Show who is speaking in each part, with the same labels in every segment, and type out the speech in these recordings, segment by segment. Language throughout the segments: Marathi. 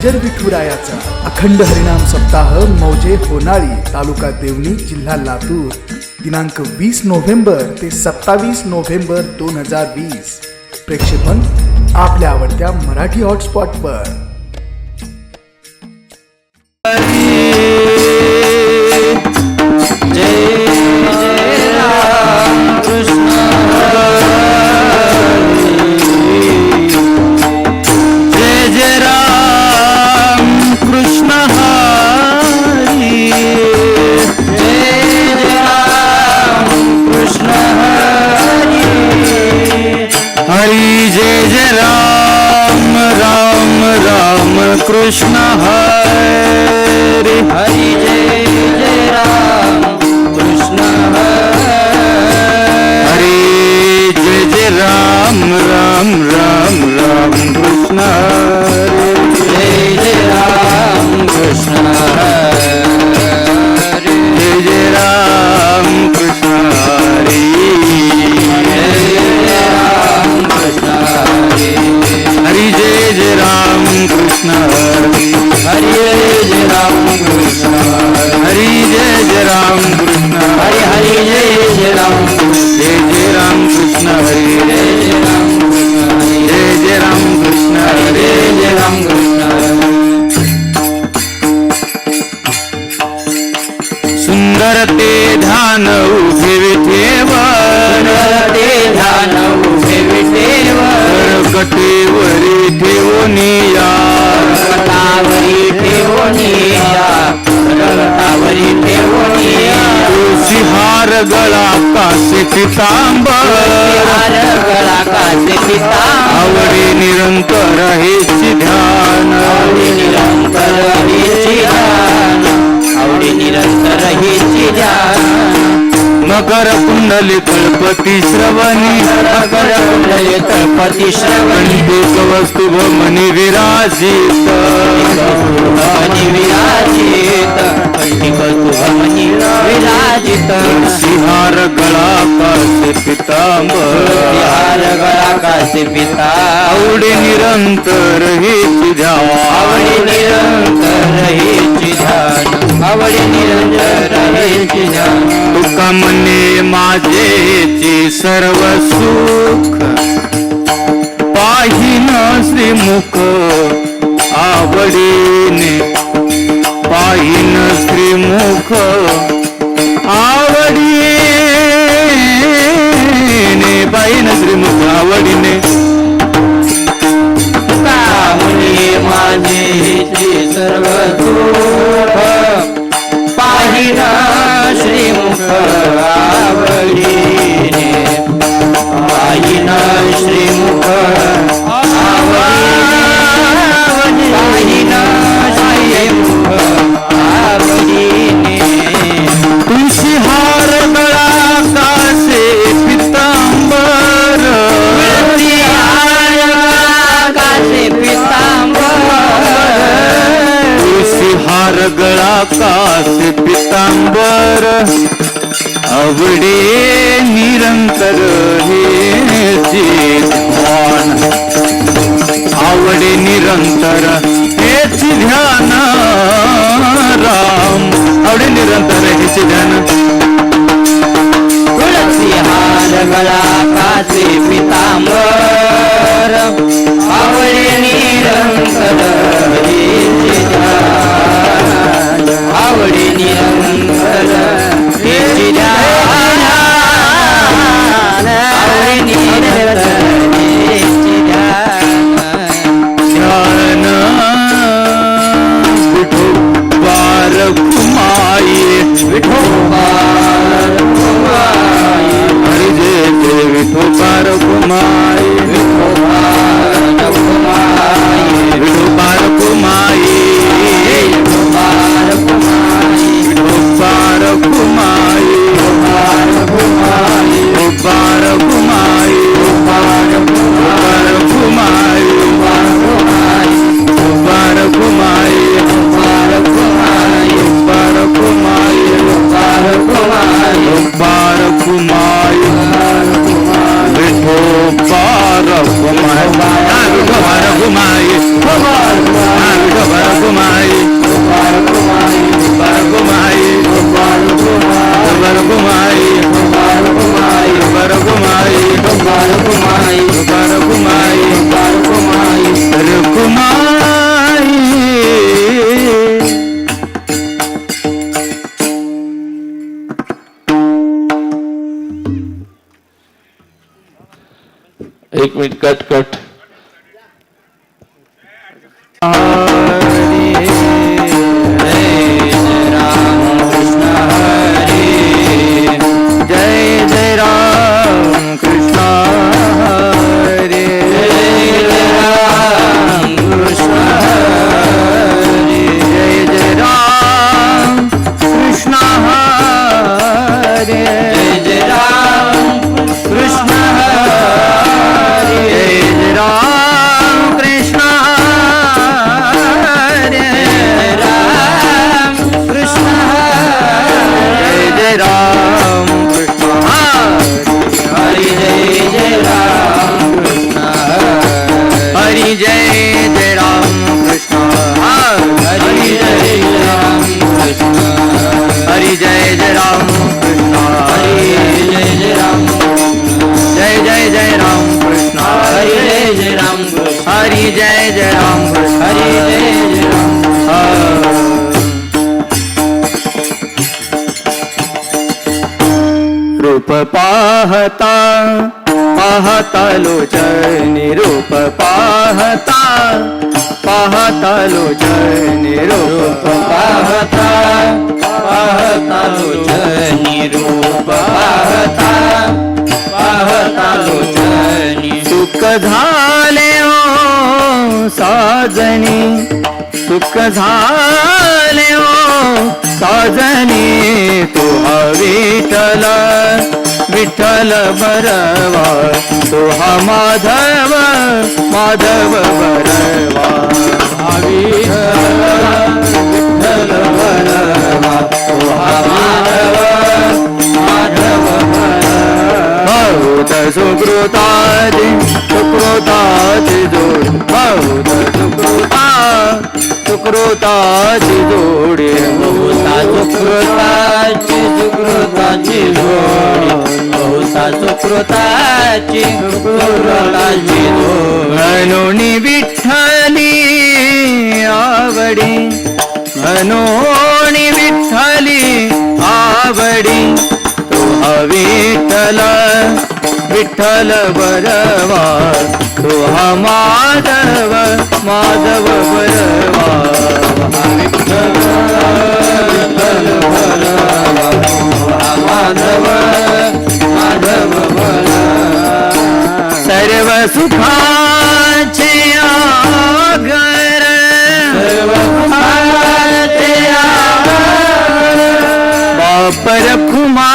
Speaker 1: जर विठुरायाचा अखंड हरिनाम सप्ताह मौजे होनाळी तालुका देवणी जिल्हा लातूर दिनांक 20 नोव्हेंबर ते 27 नोव्हेंबर 2020 प्रेक्षेपण आपल्या आवडत्या मराठी हॉटस्पॉटवर।
Speaker 2: हरी जय जय राम राम राम कृष्ण हरे हरि जय जय राम कृष्ण हरे जय जय राम राम राम राम कृष्ण हरे जय जय राम कृष्ण हरे जय जय राम कृष्ण हरे हरि जय जय राम कृष्ण हरि जय राम कृष्ण हरि जय जय राम कृष्ण हरि हरि जय जय राम जय जय राम कृष्ण हरि जय जय राम कृष्ण हरि जय राम कृष्ण सुंदर ते ध्यान उभे विठेवर ते ध्यान उभे विठेवर कटेवरी ठेवोनिया कटावरी ठेवोनिया कटावरी ठेवोनिया तुळशीहार गळा कासे पितांबर हार गळा कासे पितांबर आवडे निरंतर हेची ध्यान आवडे निरंतर हेची ध्यान आवडे निरंतर हेची ध्यान मकर कुंडली कल्पती श्रवणी मकर कुंडली कल्पती श्रवणी एक वस्तु मनी विराजित मनी विराजित एक वस्तु मनी विराजित सिंहार गळा कासे पितांबर सिंहार गळा कासे पिता आवडे निरंतर हेची ध्यान आवडे निरंतर हेची ध्यान आवडे निरंतर हेची ध्यान तुका मने माझेची सर्व सुख पाहिन श्रीमुख आवडीने पाहिन श्रीमुख आवडीने पाहिन श्रीमुख आवडीने तुका मने माझेची सर्व सुख पाहिन श्रीमुख आवडीने पाहिन श्रीमुख आवडीने पाहिन श्रीमुख आवडीने तुळशीहार गळा कासे पितांबर तुळशीहार गळा कासे पितांबर तुळशीहार गळा कासे पितांबर आवडे निरंतर हेची ध्यान आवडे निरंतर हेची ध्यान राम आवडे निरंतर हेची ध्यान तुळशीहार गळा कासे पितांबर आवडे निरंतर हेची ध्यान आवडे निरंतर हेची ध्यान आवडे निरंतर हेची ध्यान ध्यान विठोबार कुमाई विठोबार कुमाई हरि जय जय विठोबार कुमाई विठोबार कुमाई विठोबार कुमाई मिनिट कट जय जय राम कृष्ण हरे जय राम कृष्ण हरे जय जय राम कृष्ण हरे जय जय राम कृष्ण हरे जय जय राम कृष्ण हरे जय राम कृष्ण हरे जय राम कृष्ण हरि जय जय राम कृष्ण हरि जय जय राम कृष्ण हरि जय जय राम कृष्ण हरि जय जय राम कृष्ण हरि जय जय राम जय जय जय राम कृष्ण हरि जय जय राम हरि जय जय राम हरि जय जय राम रूप पाहता पाहता लोचनी रूप पाहता पाहता लोचनी रूप पाहता पाहता लोचनी रूप पाहता पाहता लोचनी सुख झाले हो साजनी सुख झाले हो साजनी तू विठ्ठल विठ्ठल बरवा तो हा माधव माधव बरवा विठ्ठल विठ्ठल बरवा तो हा माधव माधव बहुत सुकृताची सुकृताची जोड बहुत सुकृताची जोडी बहुता सुकृताची सुकृताची जोडी बहुता सुकृताची सुकृताची जोडी म्हणून विठ्ठली आवडी म्हणून विठ्ठली आवडी तो विठ्ठल विठ्ठल बरवा तो हा माधव माधव बरवा विठ्ठल विठ्ठल बरवा हा माधव माधव बरवा सर्व सुखाचे आगर सर्व सुखाचे आगर बापर खुमा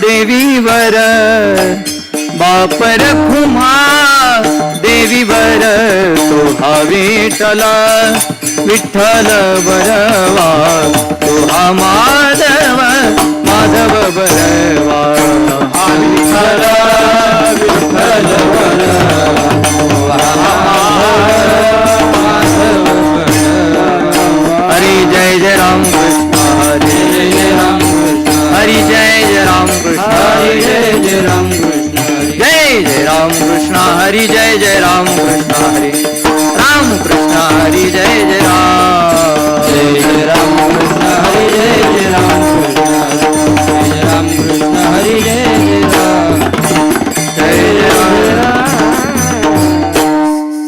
Speaker 2: देवीवर बापर खुमा देवीवर तो हा विठ्ठल विठ्ठल बरवा तो हा माधव माधव बरवा हा विठ्ठल विठ्ठल बरवा तो हा माधव बरवा हरी जय जय राम कृष्ण हरी जय जय राम कृष्ण हरी जय जय राम कृष्ण हरी जय जय राम कृष्ण जय जय राम कृष्ण हरी जय जय राम कृष्ण हरी राम कृष्ण हरी जय जय राम कृष्ण हरी जय जय राम कृष्ण जय जय राम कृष्ण हरी जय जय राम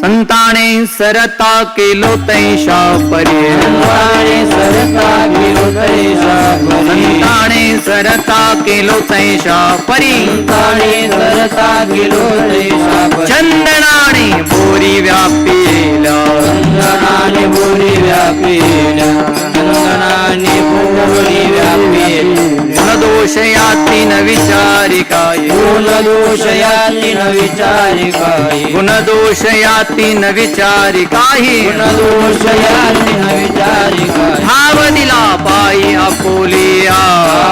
Speaker 2: संताने सरता केलो तैशा परी संताने सरता केलो तैशा परी संताने सरता केलो तैशा परी संताने सरता केलो तैशा परी चंदनाने बोरी व्यापीला चंदनाने बोरी व्यापीला चंदनाने बोरी व्यापीला गुणदोष याती न विचारी काय गुणदोष याती न विचारी काय गुणदोष याती न विचारी काही गुणदोष याती न विचारी काय भाव दिला पायी आपुलिया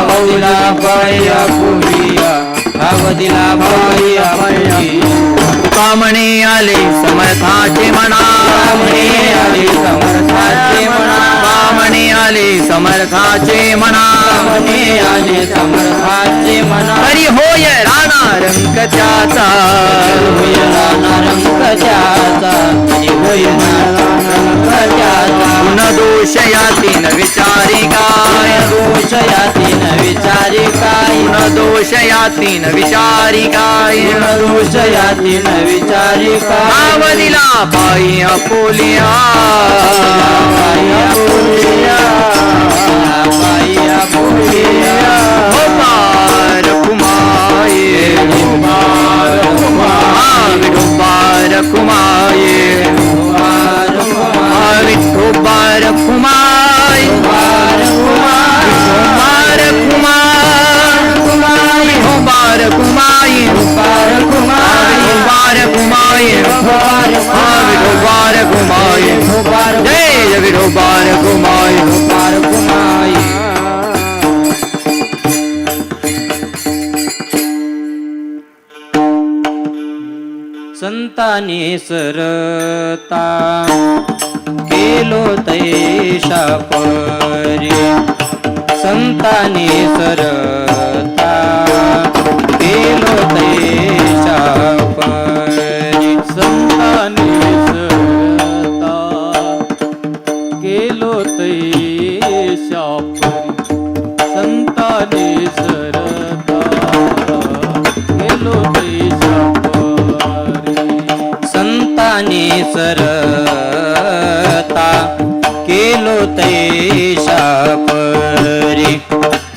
Speaker 2: भाव दिला पायी आपुलिया भाव दिला पायी आपुलिया कामणे आले समर्थाचे म्हणा कामणे आले समर्थाचे म्हणा कामणे आले समर्थाचे म्हणा कामणे आले समर्थाचे म्हणा हरी होय राणा रंग त्याचा होय राणा रंग त्याचा हरी होय राणा रंग त्याचा गुण दोष याती न विचारी काय दोष दोष यातीन विचारी काय
Speaker 3: गुण दोष यातीन विचारी काय
Speaker 2: दोष यातीन विचारी काय
Speaker 3: आवदिला पायी आपुलिया हो पार कुमाये विठोबार कुमाये विठोबार कुमाय विठोबार कुमाय विठोबार कुमाय विठोबार कुमाय विठोबार कुमाय जय विठोबार कुमाय
Speaker 2: संतानी सरता केलो तैशा परी संतानी सरता केलो तैशा परी संतानी सरता केलो तैशा परी संतानी सरता केलो तैशा संतानी सरता केलो तैशा परी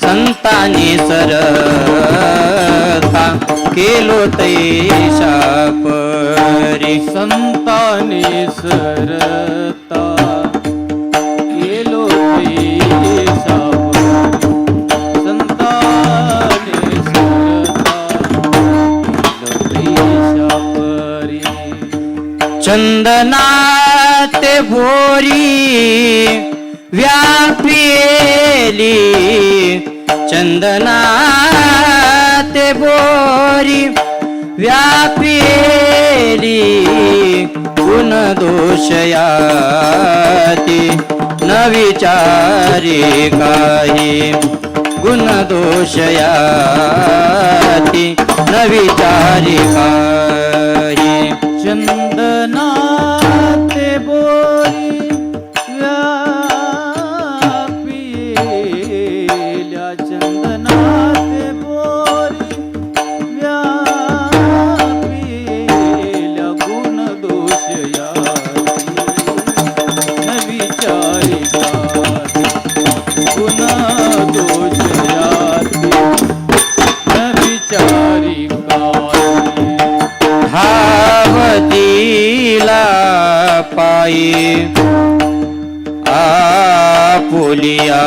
Speaker 2: संतानी सरता केलो तैशा परी संतानी सरता केलो तैशा परी संतानी सरता केलो तैशा परी चंदनाते भोरी व्यापिली चंदनाते भोरी व्यापिली गुण दोषयाती न विचारी काही गुण दोषयाती न विचारी काही चंदनाते बोरी व्यापिल्या चंदनाते बोरी व्यापिल्या गुण दोष न विचारी गुण दोष न विचारी धावतीला पायी आपुलिया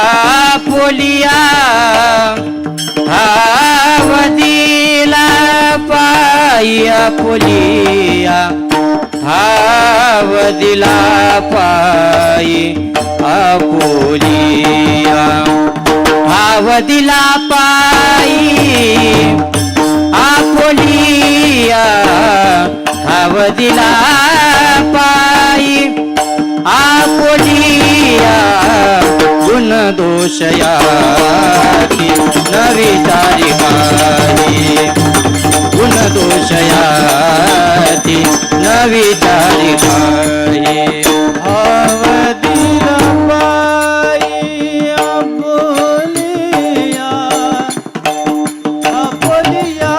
Speaker 2: आपुलिया धावतीला पायी आपुलिया धावदिला पायी आपुलिया धावदिला पायी आपुलिया धावदिला पायी आपुलिया गुण दोषयाती न विचारी काही गुण दोषयाती न विचारी काही अवधिला पायी आपुलिया आपुलिया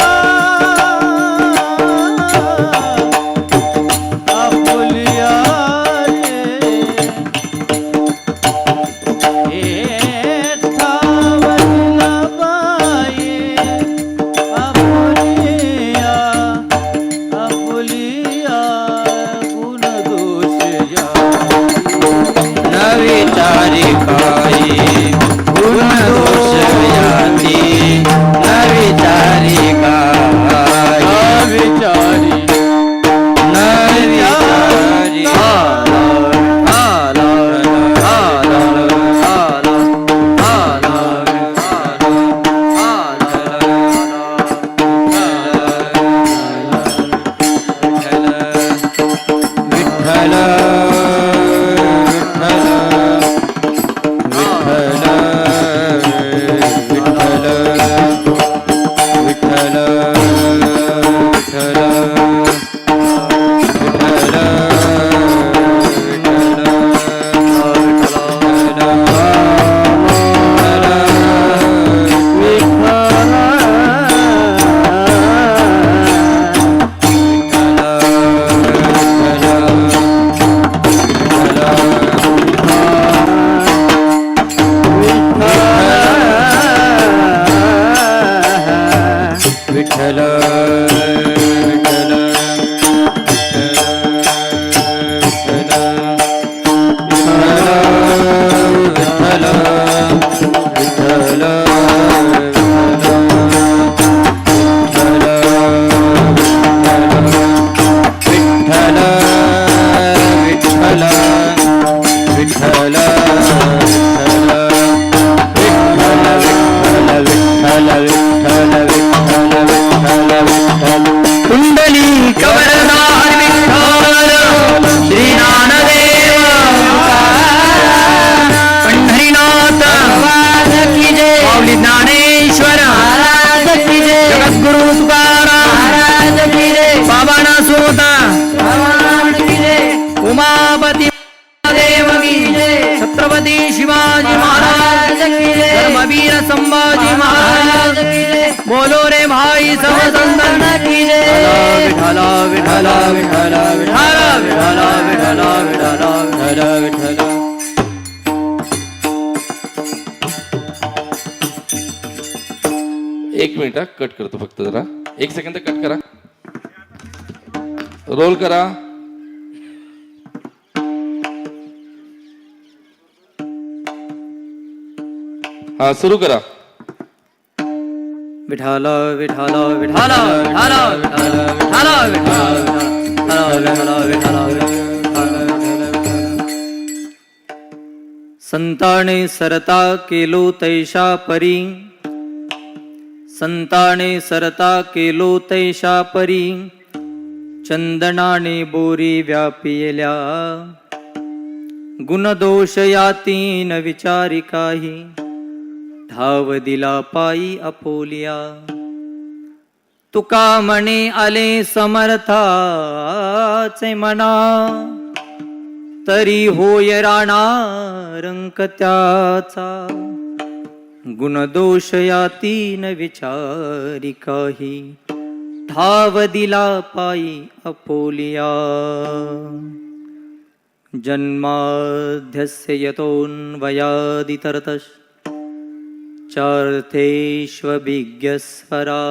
Speaker 2: आपुलिया आपुलिया गुण दोष
Speaker 3: की जय धर्मवीर संभाजी महाराज की जय बोलो रे भाई सब संतन की जय विठला विठला विठला विठला विठला विठला विठला विठला विठला
Speaker 4: एक मिनिट कट करतो फक्त जरा 1 सेकंद कट करा रोल करा हा सुरू करा
Speaker 3: विठाला विठाला विठाला विठाला विठाला विठाला विठाला संताने सरता केलो तैशा परी संताने सरता केलो तैशा परी चंदनाने बोरी व्यापिल्या गुणदोष याती न विचारी काही ठाव दिला पायी अपोलिया तुका म्हणे आले समर्थाचे मना तरी होय राणा रंक त्याचा गुणदोष याती न विचारी काही ठाव दिला पायी अपोलिया जन्माध्यस्य यतोऽन्वयादितरतश्च चार्थेष्वभिज्ञस्वरा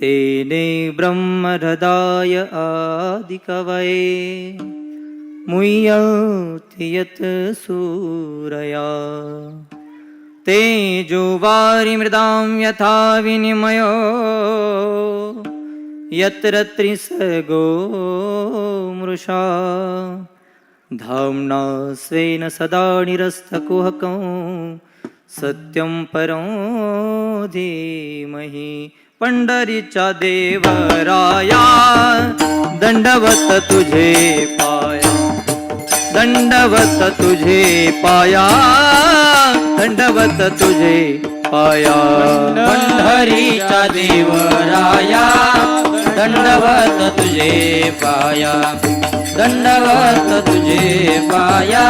Speaker 3: तेने ब्रह्महृदाय आदिकवये मुह्यन्ति यत् सूरया तेजो वारिमृदां यथा विनिमयो यत्र त्रिसर्गो मृषा धाम्ना स्वेन सदा निरस्तकुहकं सत्यं परं धीमहि पंढरीच्या देवराया दंडवत तुझे पाया दंडवत तुझे पाया दंडवत तुझे पाया
Speaker 2: पंढरीच्या देवराया दंडवत तुझे पाया दंडवत तुझे पाया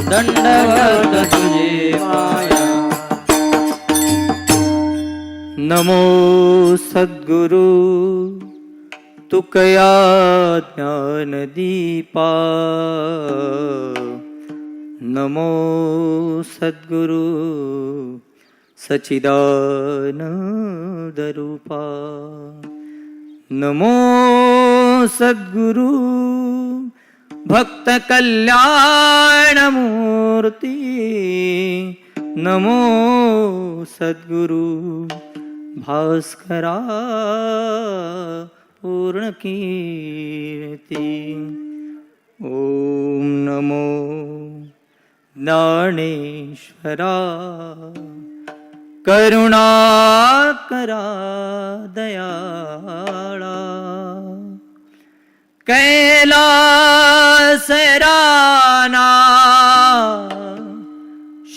Speaker 2: दंडवत तुझे पाया
Speaker 3: नमो सद्गुरु तुकया ज्ञानदीपा नमो सद्गुरु सच्चिदानंदरूपा नमो सद्गुरु भक्त कल्याणमूर्ती नमो सद्गुरु भास्करा पूर्ण कीर्ती ओम नमो ज्ञानेश्वरा करुणा करा दयाळा कैलास राना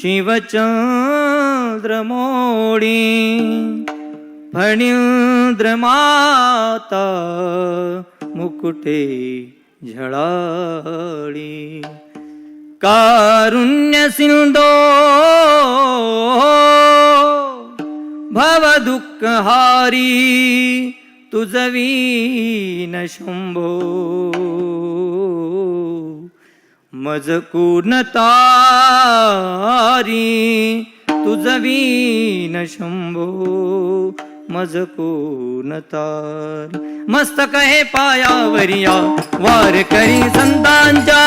Speaker 3: शिवचंद्र मोडी फणींद्र माता मुकुटे झळाळी कारुण्य सिंधो भव दुःख हारी तुझवीन शंभो मज तारी तुझवीन शंभो मज तार मस्तक हे पायावरिया वार करी संतांच्या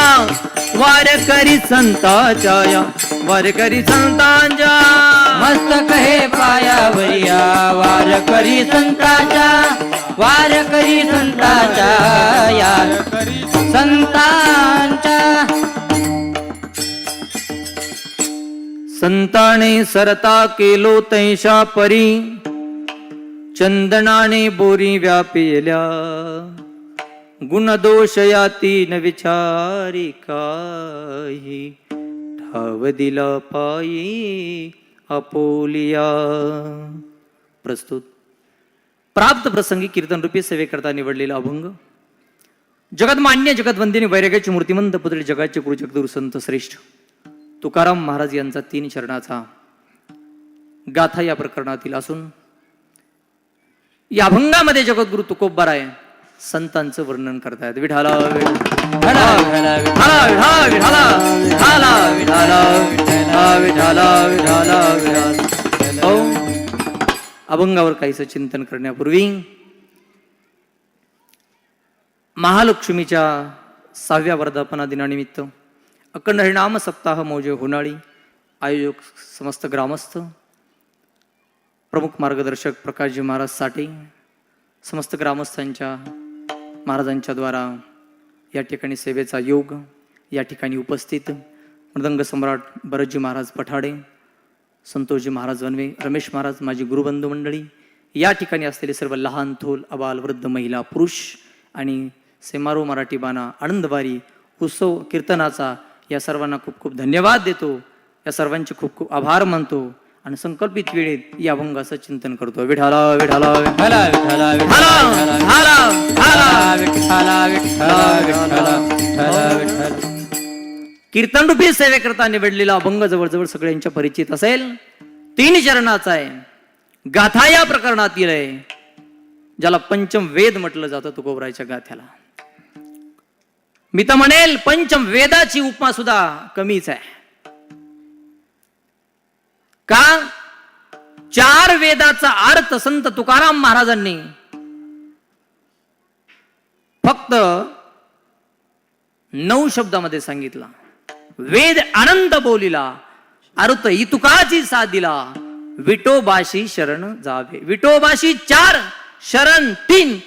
Speaker 3: वार करी संताच्या वार करी संतांच्या
Speaker 2: मस्तक हे पायावरिया वार करी संताच्या वार करी संताच्या या संतांच्या
Speaker 3: संताने सरता केलो तैशा परी चंदनाने बोरी व्यापिल्या गुणदोष याती न विचारी काही ठाव दिला पायी अपोलिया प्रस्तुत प्राप्त प्रसंगी कीर्तन रूपी सेवेकरता निवडलेला अभंग जगतमान्य जगतवंदिनी वैराग्याची मूर्तिमंत पुतळे जगाचे गुरु जगदुरु संत श्रेष्ठ तुकाराम महाराज यांचा 3 चरणाचा गाथा या प्रकरणातील असून या अभंगामध्ये जगद्गुरु तुकोबाराय संतांचं वर्णन करतायत. विठाला विठाला विठाला विठाला विठाला विठाला विठाला विठाला विठाला विठाला. अभंगावर काहीच चिंतन करण्यापूर्वी महालक्ष्मीच्या 6व्या वर्धापना दिनानिमित्त अखंड हरिनाम सप्ताह मौजे होनाळी आयोजक समस्त ग्रामस्थ प्रमुख मार्गदर्शक प्रकाशजी महाराज साठे समस्त ग्रामस्थांच्या महाराजांच्या द्वारा या ठिकाणी सेवेचा योग या ठिकाणी उपस्थित मृदंग सम्राट भरतजी महाराज पठाडे संतोषजी महाराज वनवे रमेश महाराज माझी गुरुबंधू मंडळी या ठिकाणी असलेले सर्व लहान थोल अबाल वृद्ध महिला पुरुष आणि सेमारो मराठी बाणा आनंदवारी उत्सव कीर्तनाचा या सर्वांना खूप खूप धन्यवाद देतो. या सर्वांचे खूप खूप आभार मानतो आणि संकल्पित वेळेत या अभंगाचं चिंतन करतो. विठाला विठाला विठाला विठाला विठाला विठाला विठाला विठाला. कीर्तन रूपी सेवेकरता निवडलेला अभंग जवळजवळ सगळ्यांच्या परिचित असेल. 3 चरणाचा आहे. गाथा या प्रकरणातील आहे, ज्याला पंचम वेद म्हटलं जातं तुकोबरायच्या गाथ्याला. मी तर म्हणेल पंचम वेदाची उपमा सुद्धा कमीच आहे. का 4 वेदाचा अर्थ संत तुकाराम महाराजांनी फक्त 9 शब्दामध्ये सांगितला. वेद अनंत बोलिला अर्थ इतुकाची साथ दिला विठोबाशी शरण जावे. विठोबाशी 4 शरण 3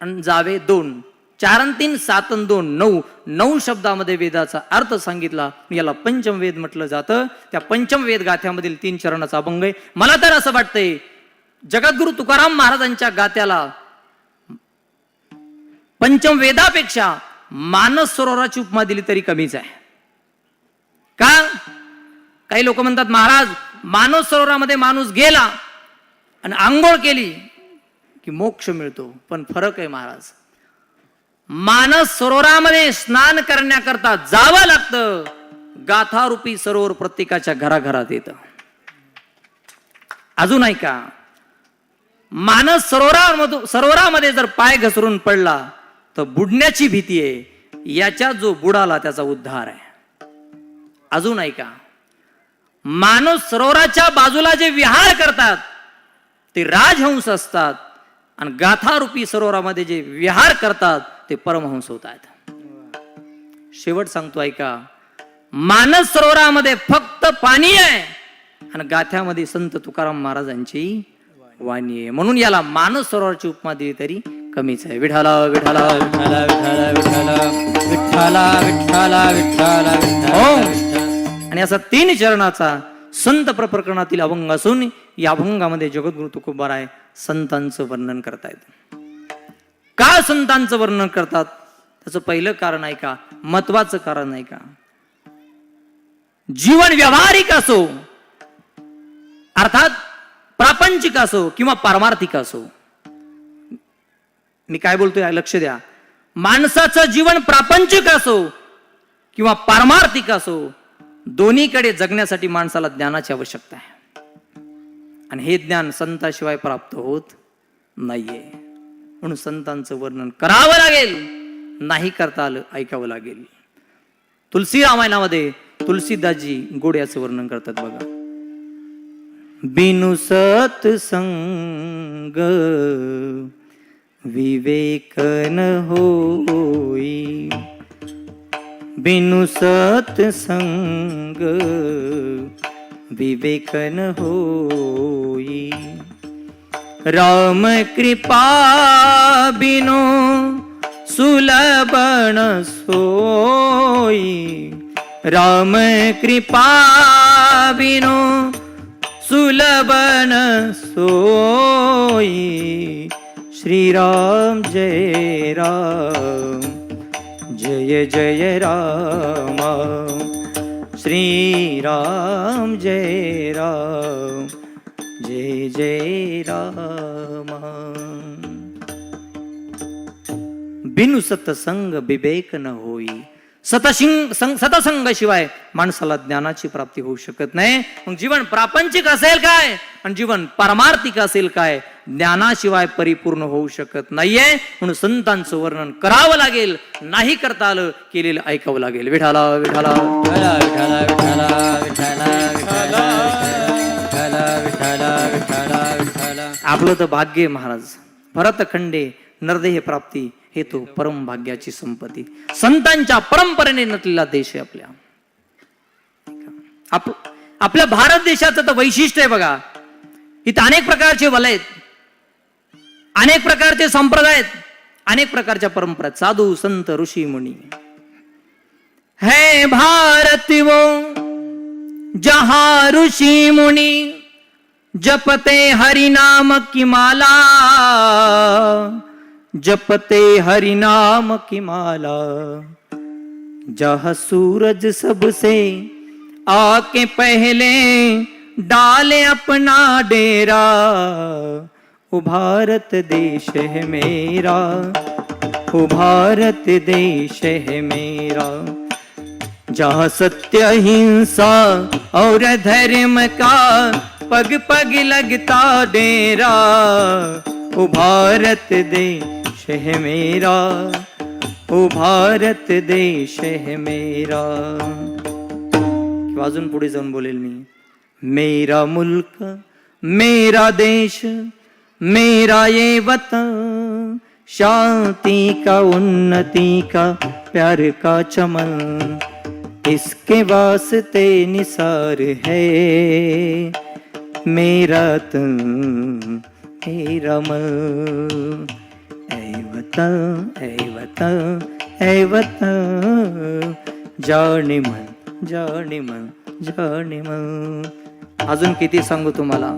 Speaker 3: आणि जावे 2. 4 आणि 3 7 आणि 2 9. 9 शब्दामध्ये वेदाचा अर्थ सांगितला. याला पंचम वेद म्हटलं जातं. त्या पंचम वेद गाथ्यामधील 3 चरणाचा अभंग आहे. मला तर असं वाटतंय जगद्गुरु तुकाराम महाराजांच्या गाथ्याला पंचम वेदापेक्षा मानस सरोवराची उपमा दिली तरी कमीच आहे. का काही लोक म्हणतात महाराज मानस सरोवरामध्ये माणूस गेला आणि आंघोळ केली की मोक्ष मिळतो. पण फरक आहे महाराज. मानस सरोवरामध्ये स्नान करण्याकरता जावं लागतं. गाथारूपी सरोवर प्रत्येकाच्या घराघरात येतं. अजून ऐका, मानस सरोवरामध्ये जर पाय घसरून पडला तर बुडण्याची भीती आहे. याच्या जो बुडाला त्याचा उद्धार आहे. अजून ऐका, मानस सरोवराच्या बाजूला जे विहार करतात ते राजहंस असतात आणि गाथारूपी सरोवरामध्ये जे विहार करतात ते परमहंस होतात. शेवट सांगतो ऐका, मानस सरोवरामध्ये फक्त पाणी आहे आणि गाथ्यामध्ये संत तुकाराम महाराजांची वाणी आहे. म्हणून याला मानस सरोवराची उपमा दिली तरी कमीच आहे. विठाला विठाला विठाला विठाला विठाला विठाला विठाला विठाला. आणि असा 3 चरणाचा संत प्रकरणातील अभंग असून या अभंगामध्ये जगद्गुरु तुकोबाराय संतांचं वर्णन करतायत. का संतांचं वर्णन करतात त्याचं पहिलं कारण आहे का, महत्वाचं कारण आहे का, जीवन व्यावहारिक असो अर्थात प्रापंचिक असो किंवा पारमार्थिक असो. मी काय बोलतोय लक्ष द्या. माणसाचं जीवन प्रापंचिक असो किंवा पारमार्थिक असो दोन्हीकडे जगण्यासाठी माणसाला ज्ञानाची आवश्यकता आहे. आणि हे ज्ञान संताशिवाय प्राप्त होत नाहीये. म्हणून संतांचं वर्णन करावं लागेल. नाही करता आलं ऐकावं लागेल. तुलसी रामायणामध्ये तुलसीदासजी गोड्याचं वर्णन करतात बघा. बिनु सत्संग विवेक न होई. बिनु सत्संग विवेक न होई. राम कृपा बिनु सुलभन सोई. राम कृपा बिनु सुलभन सोई. श्री राम जय राम जय जय राम. श्री राम जय राम जय जय राम. बिनु सत्संग विवेक न होई. सतसंग शिवाय माणसाला ज्ञानाची प्राप्ती होऊ शकत नाही. मग जीवन प्रापंचिक असेल काय आणि जीवन पारमार्थिक असेल काय, ज्ञानाशिवाय परिपूर्ण होऊ शकत नाहीये. म्हणून संतांचं वर्णन करावं लागेल, नाही करता आलं केलेलं ऐकावं लागेल. विठाला विठाला
Speaker 2: विठ्ठला विठ्ठला विठ्ठला विठ्ठला विठ्ठला विठ्ठला विठ्ठला विठ्ठला.
Speaker 3: आपलं तर भाग्य आहे महाराज. भरतखंडे नरदेह प्राप्ती हे तो परम भाग्याची संपत्ती. संतांच्या परंपरेने नटलेला देश आहे आपल्या भारत देशाचं तर वैशिष्ट्य आहे बघा. इथं अनेक प्रकारचे वलय आहेत, अनेक प्रकारचे संप्रदाय आहेत, अनेक प्रकारच्या परंपरा आहेत, साधू संत ऋषी मुनी. है भारत वो जहां ऋषि मुनि जपते हरि नाम की माला, जपते हरि नाम की माला. जहाँ सूरज सबसे आके पहले डाले अपना डेरा, ओ भारत देश है मेरा, ओ भारत देश है मेरा. जहाँ सत्य अहिंसा और धर्म का पग पग लगता डेरा, ओ भारत देश है मेरा, ओ भारत देश है मेरा. अजून पुढे जाऊन बोलेल मी. मेरा मुल्क मेरा देश मेरा ये वतन, शांति का उन्नति का प्यार का चमन, इसके वास्ते निसार है मेरा तन मेरा मन. ऐ वतन ऐ वतन ऐ वतन, जाने मन जाने मन जाने मन. अजून किती सांगू तुम्हाला.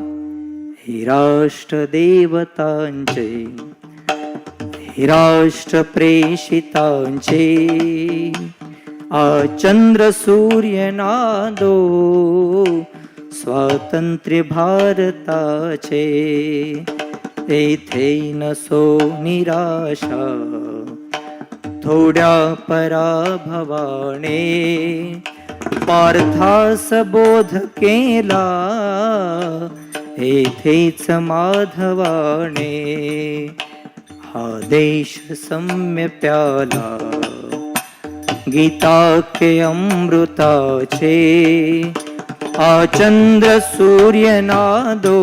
Speaker 3: हे राष्ट्र देवतांचे, हे राष्ट्र प्रेषितांचे, आ चंद्र सूर्य नादो स्वातंत्र्य भारताचे. येथे नसो निराशा थोड्या पराभवाने, पार्थास बोध केला येथेच माधवाने. हा देश सम्य प्याला गीता के अमृताचे, आ चंद्र सूर्य नादो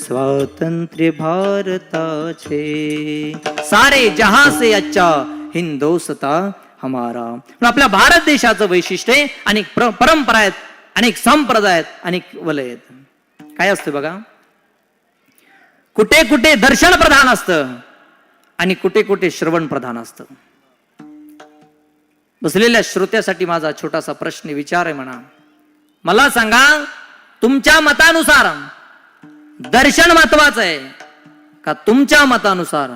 Speaker 3: स्वातंत्र्य भारताचे. सारे जहां से अच्छा हिंदोस्ता हमारा. आपल्या भारत देशाचं वैशिष्ट्य आहे. अनेक परंपरा आहेत, अनेक संप्रदाय आहेत, अनेक वलय आहेत. काय असतं बघा, कुठे कुठे दर्शन प्रधान असतं आणि कुठे कुठे श्रवण प्रधान असतं. बसलेल्या श्रोत्यासाठी माझा छोटासा प्रश्न विचार आहे. म्हणा, मला सांगा, तुमच्या मतानुसार दर्शन महत्वाचं आहे का तुमच्या मतानुसार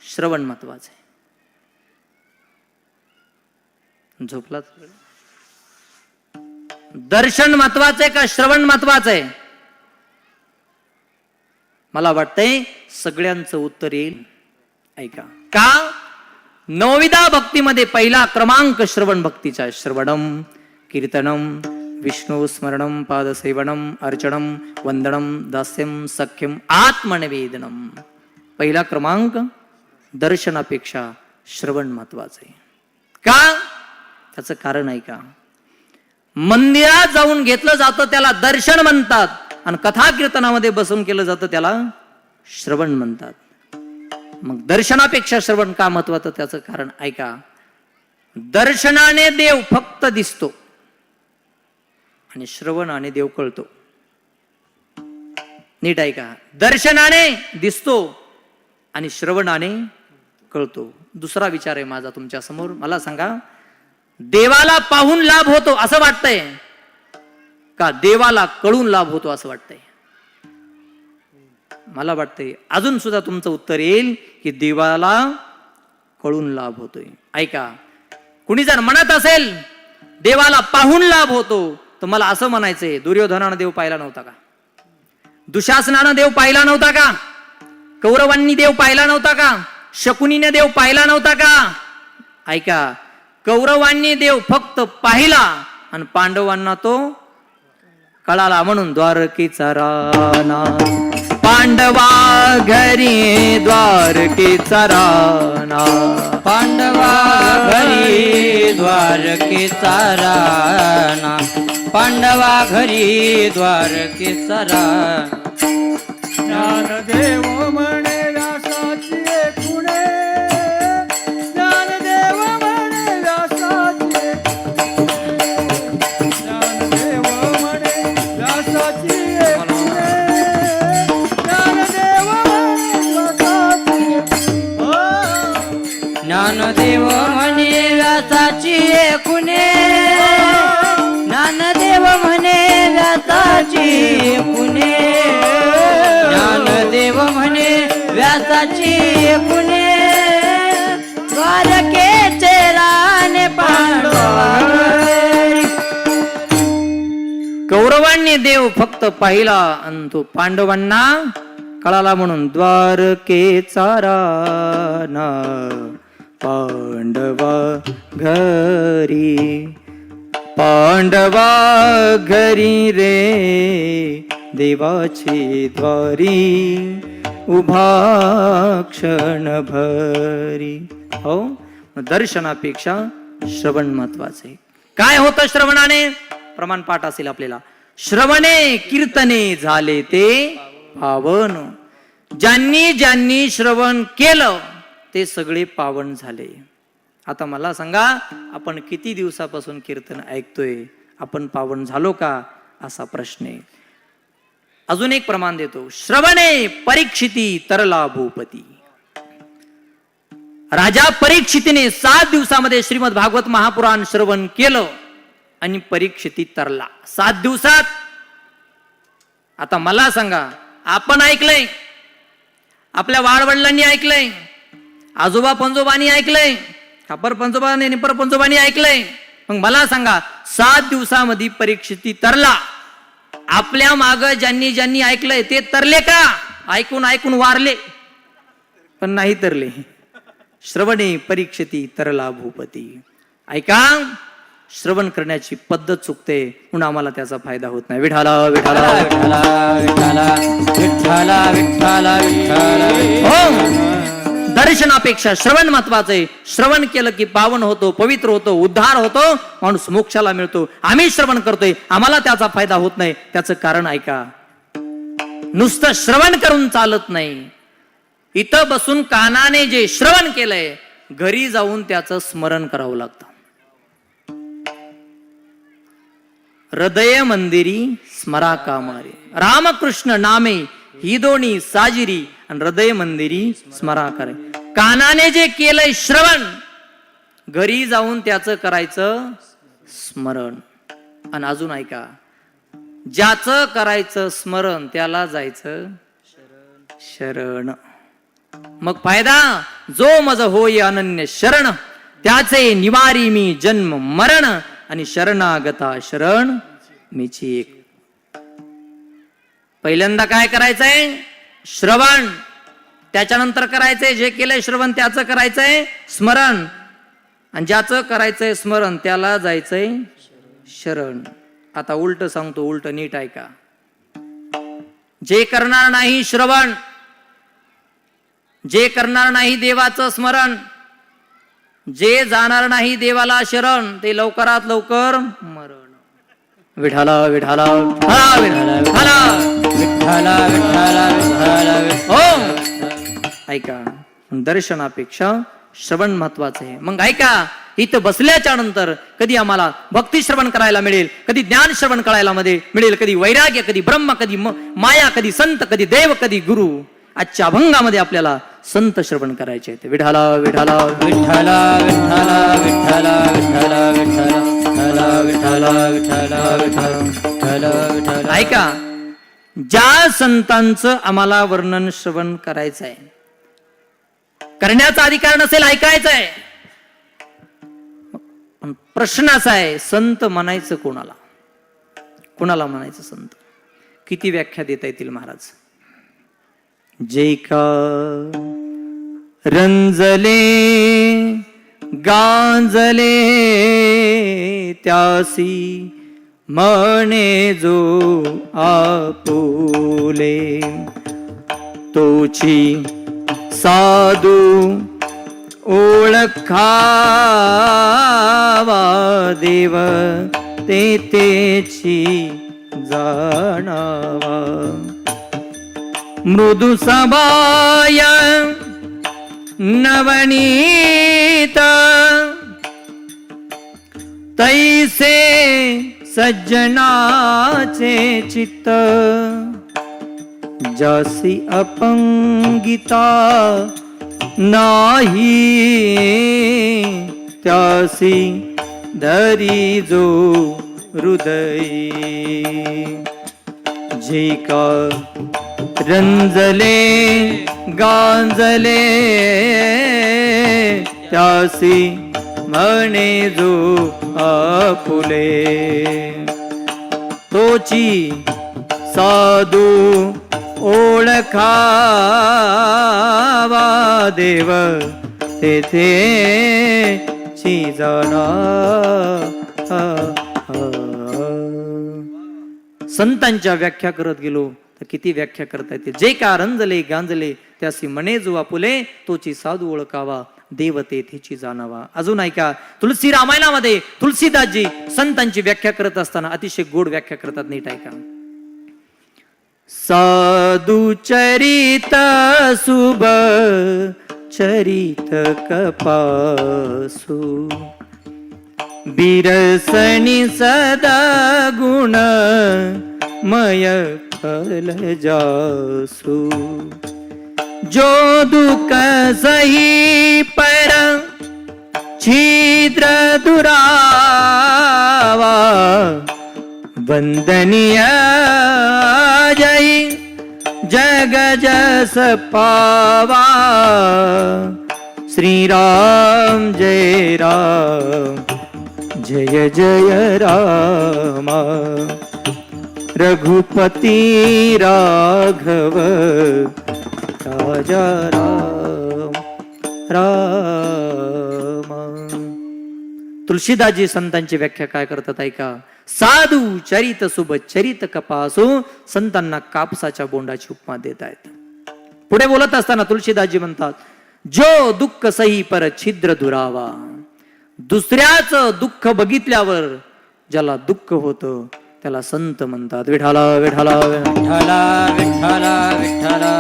Speaker 3: श्रवण महत्वाचं आहे? झोपलात? दर्शन महत्वाचं आहे का श्रवण महत्वाचं आहे? मला वाटतंय सगळ्यांचं उत्तर येईल. ऐका. का? नवविधा भक्तीमध्ये पहिला क्रमांक श्रवण भक्तीचा आहे. श्रवणम कीर्तनम विष्णु स्मरणम पादसेवनम अर्चनम वंदनम दास्यम सख्यम आत्मनिवेदनम. पहिला क्रमांक दर्शनापेक्षा श्रवण महत्वाचं आहे. का? त्याचं कारण आहे का? मंदिरात जाऊन घेतलं जातं त्याला दर्शन म्हणतात, आणि कथा कीर्तनामध्ये बसून केलं जातं त्याला श्रवण म्हणतात. मग दर्शनापेक्षा श्रवण का महत्वाचं? त्याचं कारण ऐका. दर्शनाने देव फक्त दिसतो आणि श्रवणाने देव कळतो. नीट ऐका. दर्शनाने दिसतो आणि श्रवणाने कळतो. दुसरा विचार आहे माझा तुमच्या समोर. मला सांगा, देवाला पाहून लाभ होतो असं वाटतंय का देवाला कळून लाभ होतो असं वाटतंय? मला वाटतंय अजून सुद्धा तुमचं उत्तर येईल की देवाला कळून लाभ होतोय. ऐका. कुणी जर म्हणत असेल देवाला पाहून लाभ होतो, तर मला असं म्हणायचंय, दुर्योधनानं देव पाहिला नव्हता का? दुशासनानं देव पाहिला नव्हता का? कौरवांनी देव पाहिला नव्हता का? शकुनीने देव पाहिला नव्हता का? ऐका. कौरवांनी देव फक्त पाहिला आणि पांडवांना तो कळाला, म्हणून द्वारकेचा राणा पांडवा घरी द्वारकेचा राणा,
Speaker 2: पांडवा घरी द्वारकेचा राणा, पांडवा घरी द्वारकेचा राणा.
Speaker 5: ज्ञानदेव म्हणे व्यासाची खुणे, ज्ञानदेव म्हणे व्यासाची, ज्ञानदेव म्हणे व्यासाची खुणे, ज्ञानदेव म्हणे व्यासाची.
Speaker 2: ज्ञानदेव म्हणे व्यासाची खुणे, ज्ञानदेव म्हणे व्यासाची खुणे, ज्ञानदेव म्हणे व्यासाची खुणे, द्वारकेचे राणे पांडवा घरी.
Speaker 3: कौरवांनी देव फक्त पाहिला आणि तो पांडवांना कळाला, म्हणून द्वारकेचा राणा पांडवा घरी, पांडवा घरी रे देवाची द्वारी उभा क्षण भरी. हो, दर्शनापेक्षा श्रवण महत्वाचे. काय होतं श्रवणाने? प्रमाण पाठ असेल आपल्याला. श्रवणे कीर्तने झाले ते पावन. ज्यांनी ज्यांनी श्रवण केलं ते सगळे पावन झाले. आता मला सांगा, आपण किती दिवसापासून कीर्तन ऐकतोय, आपण पावन झालो का, असा प्रश्न आहे. अजून एक प्रमाण देतो. श्रवणे परीक्षिती तरला भूपती. राजा परीक्षितीने 7 दिवसामध्ये श्रीमद भागवत महापुराण श्रवण केलं आणि परीक्षिती तरला 7 दिवसात. आता मला सांगा, आपण ऐकलंय, आपल्या वाडवडिलांनी ऐकलंय, आजोबा पंजोबांनी ऐकलंय, खापर पंजोबांनी निपर पंजोबांनी ऐकलंय, मग मला सांगा 7 दिवसामध्ये परीक्षिती तरला. आपल्या माग ज्यांनी ज्यांनी ऐकलंय ते तरले का? ऐकून ऐकून वारले पण नाही तरले. श्रवणे परीक्षिती तरला भूपती. ऐका, श्रवण करण्याची पद्धत चुकते म्हणून आम्हाला त्याचा फायदा होत नाही. विठाला विठाला
Speaker 2: विठ्ठला विठ्ठला विठ्ठला विठ्ठला विठ्ठला.
Speaker 3: हो, दर्शनापेक्षा श्रवण महत्वाचे. श्रवण केलं की पावन होतो, पवित्र होतो, उद्धार होतो, माणूस मोक्षाला मिळतो. आम्ही श्रवण करतोय, आम्हाला त्याचा फायदा होत नाही. त्याचं कारण ऐका. नुसतं श्रवण करून चालत नाही. इथं बसून कानाने जे श्रवण केलंय, घरी जाऊन त्याचं स्मरण करावं लागतं. हृदय मंदिरी स्मरा कामारे, रामकृष्ण नामे ही दोन्ही साजिरी, आणि हृदय मंदिरी स्मरा करे. कानाने जे केलंय श्रवण, घरी जाऊन त्याचं करायचं स्मरण. आणि अजून ऐका, ज्याचं करायचं स्मरण त्याला जायचं शरण. मग फायदा, जो मज होय अनन्य शरण, त्याचे निवारी मी जन्म मरण, आणि शरणागता शरण मीची एक. पहिल्यांदा काय करायचंय? श्रवण. त्याच्यानंतर करायचंय जे केलंय श्रवण त्याचं करायचंय स्मरण, आणि ज्याचं करायचंय स्मरण त्याला जायचंय शरण. आता उलट सांगतो, उलट नीट ऐका. जे करणार नाही श्रवण, जे करणार नाही देवाचं स्मरण, जे जाणार नाही देवाला शरण, ते लवकरात लवकर मरण. विठाला विठाला विठाला विठाला
Speaker 2: विठ्ठला विठ्ठला विठ्ठला.
Speaker 3: हो, ऐका, दर्शनापेक्षा श्रवण महत्वाचं आहे. मग ऐका, इथं बसल्याच्या नंतर कधी आम्हाला भक्ती श्रवण करायला मिळेल, कधी ज्ञान श्रवण करायला मिळेल, कधी वैराग्य, कधी ब्रह्म, कधी माया, कधी संत, कधी देव, कधी गुरु. आजच्या अभंगामध्ये आपल्याला संत श्रवण करायचे आहेत. विठाला विठाला
Speaker 2: विठ्ठला विठ्ठला विठ्ठला विठ्ठला विठ्ठला विठ्ठला विठ्ठला विठ्ठला विठ्ठला.
Speaker 3: ऐका, ज्या संतांचं आम्हाला वर्णन श्रवण करायचं आहे, करण्याचा अधिकार नसेल, ऐकायचं आहे. पण प्रश्न असा आहे, संत म्हणायचं कोणाला? कोणाला म्हणायचं संत? किती व्याख्या देता येतील महाराज? जे का रंजले गांजले त्यासी म्हणे जो आपुले तोची साधू ओळखावा देव तेची जाणावा मृदु सबाय नवनीत तैसे सज्जनाचे चित्त जसी अपंगिता नाही त्यासी धरी जो हृदय जे का रंजले गांजले त्यासी म्हणे जो आपुले तोची साधू ओळखावा देव तेथे ची जाणा संतांच्या व्याख्या करत गेलो तर किती व्याख्या करता येते. जे का रंजले गांजले त्यासी म्हणे जो आपुले तोची साधू ओळखावा देव तेथेची जाणावा. अजून ऐका तुलसी रामायणामध्ये तुलसीदासजी संतांची व्याख्या करत असताना अतिशय गोड व्याख्या करतात. नीट ऐका. साधू चरित शुभ चरित कपासु बिरसनी सदा गुण मय फल जासु जो दुख सही पर छिद्र दुरावा वंदनीय जय जग जस पावा श्री राम जय राम जय जय राम रघुपति राघव राजा राम राम. तुलसीदासजी संतांची व्याख्या काय करतात ऐका. साधू चरित शुभ चरित कपासू संतांना कापसाच्या बोंडाची उपमा देत आहेत. पुढे बोलत असताना तुलसीदासजी म्हणतात जो दुःख सही पर छिद्र दुरावा. दुसऱ्याच दुःख बघितल्यावर ज्याला दुःख होतं त्याला संत म्हणतात. विठाला विठाला विठाला विठाला विठाला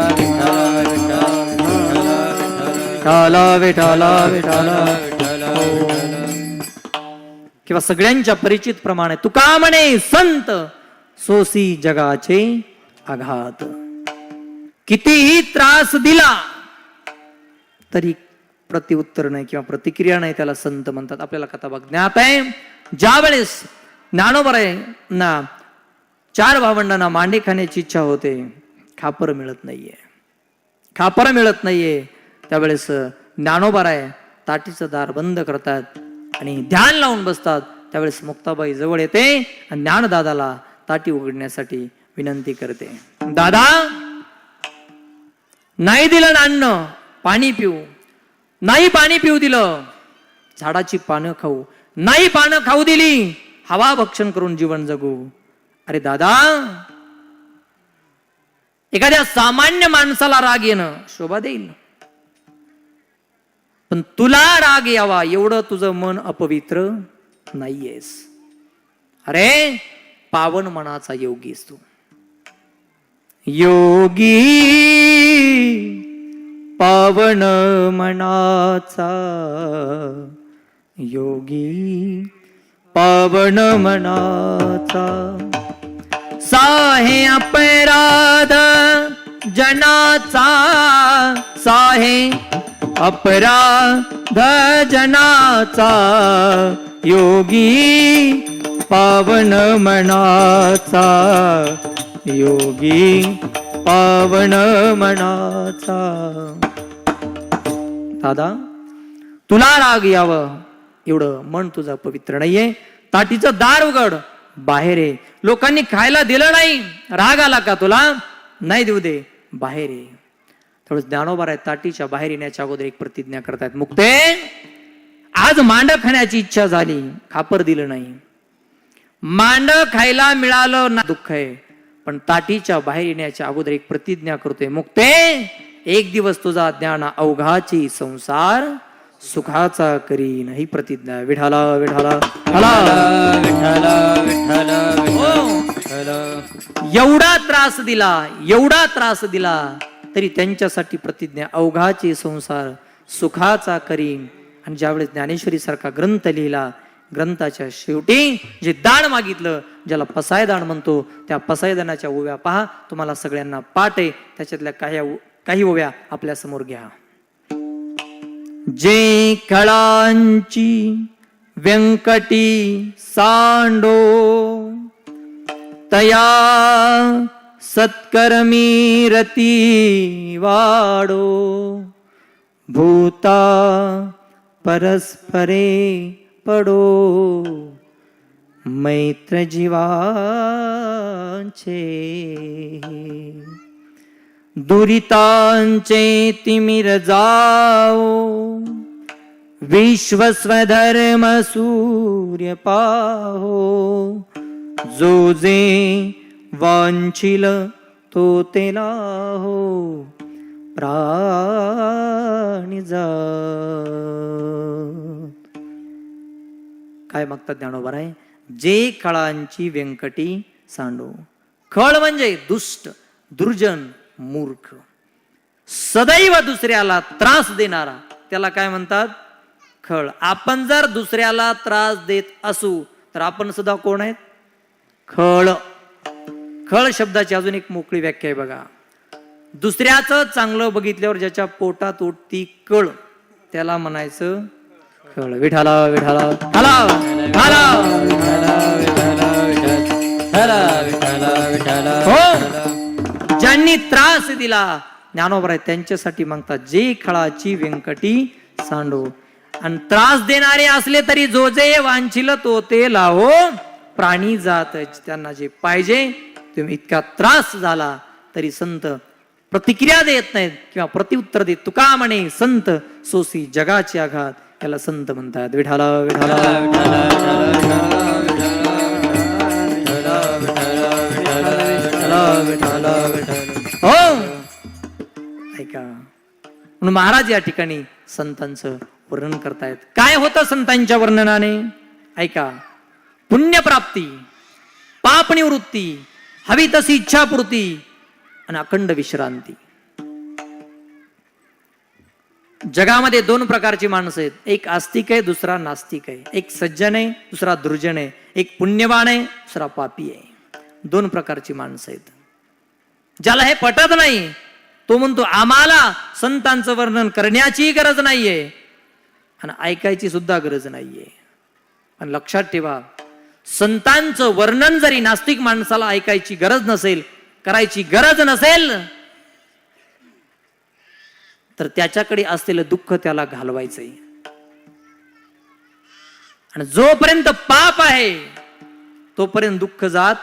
Speaker 3: विठाला विठाला विठाला किंवा सगळ्यांच्या परिचित प्रमाणे तुका म्हणे संत सोसी जगाचे आघात. कितीही त्रास दिला तरी प्रतिउत्तर नाही किंवा प्रतिक्रिया नाही त्याला संत म्हणतात. आपल्याला कथा बघ ज्ञात आहे. ज्या वेळेस ज्ञानोबराय ना 4 भावंडांना मांडे खाण्याची इच्छा होते, खापर मिळत नाहीये, खापर मिळत नाहीये. त्यावेळेस ज्ञानोबराय ताटीचं दार बंद करतात आणि ध्यान लावून बसतात. त्यावेळेस मुक्ताबाई जवळ येते आणि ज्ञानदादाला ताटी उघडण्यासाठी विनंती करते. दादा नाही दिलं ना अन्न, पाणी पिऊ, नाही पाणी पिऊ दिलं, झाडाची पानं खाऊ, नाही पानं खाऊ दिली, हवा भक्षण करून जीवन जगू. अरे दादा, एखाद्या सामान्य माणसाला राग येणं शोभा देईल, पण तुला राग यावा एवढं तुझं मन अपवित्र नाहीयेस. अरे पावन मनाचा योगीस तू. योगी पावन मनाचा, योगी पावन मनाचा. साहे अपराध जनाचा, साहे अपराध जनाचा, योगी पावन मनाचा, योगी पावन मनाचा. दादा तुला राग यावं एवढं मन तुझं पवित्र नाहीये. ताटीचं दार उघड, बाहेर ये. लोकांनी खायला दिलं नाही, राग आला का तुला? नाही देऊ दे, बाहेर ये. थोडं ज्ञानोबा आहे ताटीच्या बाहेर येण्याच्या अगोदर एक प्रतिज्ञा करतायत. मुक्ते आज मांड खाण्याची इच्छा झाली, खापर दिलं नाही. मांड खायला मिळालं ना, दुःख आहे. पण ताटीच्या बाहेर येण्याच्या अगोदर एक प्रतिज्ञा करतोय, मुक्ते एक दिवस तुझा ज्ञान अवघाची संसार सुखाचा करीन. ही प्रतिज्ञा. विठाला विठाला एवढा त्रास दिला तरी त्यांच्यासाठी प्रतिज्ञा, अवघाचे संसार सुखाचा करीन. आणि ज्यावेळेस ज्ञानेश्वरी सारखा ग्रंथ लिहिला, ग्रंथाच्या शेवटी जे दान मागितलं, ज्याला पसायदान म्हणतो, त्या पसायदानाच्या ओव्या पहा. तुम्हाला सगळ्यांना पाठ आहे, त्याच्यातल्या काही ओव्या आपल्या समोर घ्या. जे खळांची व्यंकटी सांडो, तया सत्कर्मी रती वाडो. भूता परस्परे पडो, मैत्र जीवांचे. दुरितांचे तिमिर जाओ, विश्व स्वधर्म सूर्य पाहो. जो जे वांछिल तो तेला हो, प्राणी जात. काय मागतात ज्ञानोबा आहे, जे खळांची व्यंकटी सांडो. खळ म्हणजे दुष्ट, दुर्जन, मूर्ख, सदैव दुसऱ्याला त्रास देणारा, त्याला काय म्हणतात, खळ. आपण जर दुसऱ्याला त्रास देत असू तर आपण सुद्धा कोण आहेत, खळ. खळ शब्दाची अजून एक मोकळी व्याख्या आहे बघा. दुसऱ्याचं चांगलं बघितल्यावर ज्याच्या पोटात उठती कळ, त्याला म्हणायचं खळ. विठाला विठाला हो. ज्यांनी त्रास दिला, ज्ञानोबा आहे त्यांच्यासाठी मागतात, जे खळाची व्यंकटी सांडो. आणि त्रास देणारे असले तरी जो जे वांछिल तो ते लावो, प्राणी जात. त्यांना जे पाहिजे तुम्ही, इतका त्रास झाला तरी संत प्रतिक्रिया देत नाहीत किंवा प्रतिउत्तर देत. तुका म्हणे संत सोसी जगाचे आघात, त्याला संत म्हणतात. विठाला विठाला हो. ऐका, म्हणून महाराज या ठिकाणी संतांचं वर्णन करतायत. काय होतं संतांच्या वर्णनाने, ऐका. पुण्यप्राप्ती, पाप निवृत्ती, हवी तशी इच्छापूर्ती आणि अखंड विश्रांती. जगामध्ये दोन प्रकारची माणसं आहेत, एक आस्तिक आहे, दुसरा नास्तिक आहे. एक सज्जन आहे, दुसरा दुर्जन आहे. एक पुण्यवान आहे, दुसरा पापी आहे. दोन प्रकारची माणसं आहेत. ज्याला हे पटत नाही तो म्हणतो आम्हाला संतांचं वर्णन करण्याची गरज नाहीये आणि ऐकायची सुद्धा गरज नाहीये. पण लक्षात ठेवा, संतांचं वर्णन जरी नास्तिक माणसाला ऐकायची गरज नसेल, करायची गरज नसेल, तर त्याच्याकडे असलेलं दुःख त्याला घालवायचंय. आणि जोपर्यंत पाप आहे तोपर्यंत दुःख जात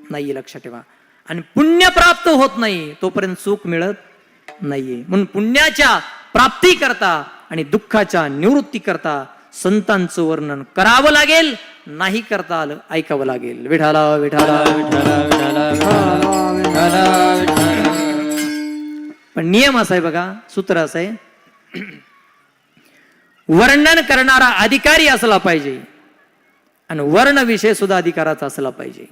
Speaker 3: नाहीये, लक्षात ठेवा. आणि पुण्य प्राप्त होत नाही तोपर्यंत सुख मिळत नाहीये. म्हणून पुण्याच्या प्राप्ती करता आणि दुःखाच्या निवृत्ती करता संतांचं वर्णन करावं लागेल, नाही करता आलं ऐकावं लागेल. विठाला विठाला पण नियम असा आहे बघा, सूत्र असं आहे, वर्णन करणारा अधिकारी असला पाहिजे आणि वर्ण विषय सुद्धा अधिकाराचा असला पाहिजे.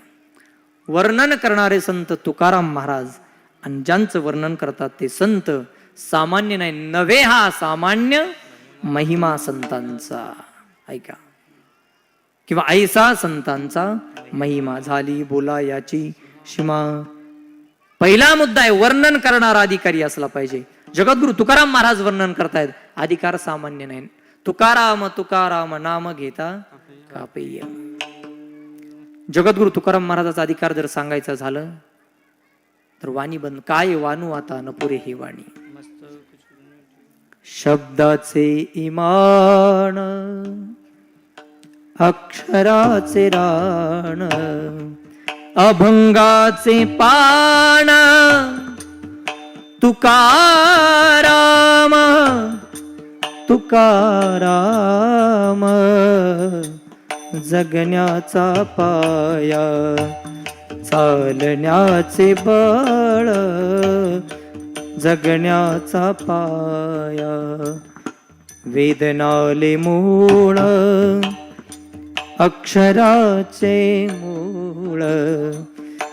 Speaker 3: वर्णन करणारे संत तुकाराम महाराज आणि ज्यांचं वर्णन करतात ते संत सामान्य नाही, नव्हे हा सामान्य महिमा संतांचा. ऐका, किंवा ऐसा संतांचा महिमा झाली बोला याची सीमा. पहिला मुद्दा आहे, वर्णन करणारा अधिकारी असला पाहिजे. जगद्गुरु तुकाराम महाराज वर्णन करतायत, अधिकार सामान्य नाही. तुकाराम तुकाराम नाम घेता कापेय. जगद्गुरु तुकाराम महाराजाचा अधिकार जर सांगायचं झालं तर वाणी बंद. काय वानू आता न पुरे हे वाणी. शब्दाचे इमान, अक्षराचे राण, अभंगाचे पान, तुकाराम तुकाराम तुकाराम जगण्याचा पाया चालण्याचे बळ जगण्याचा पाया वेदनाले मूळ अक्षराचे मूळ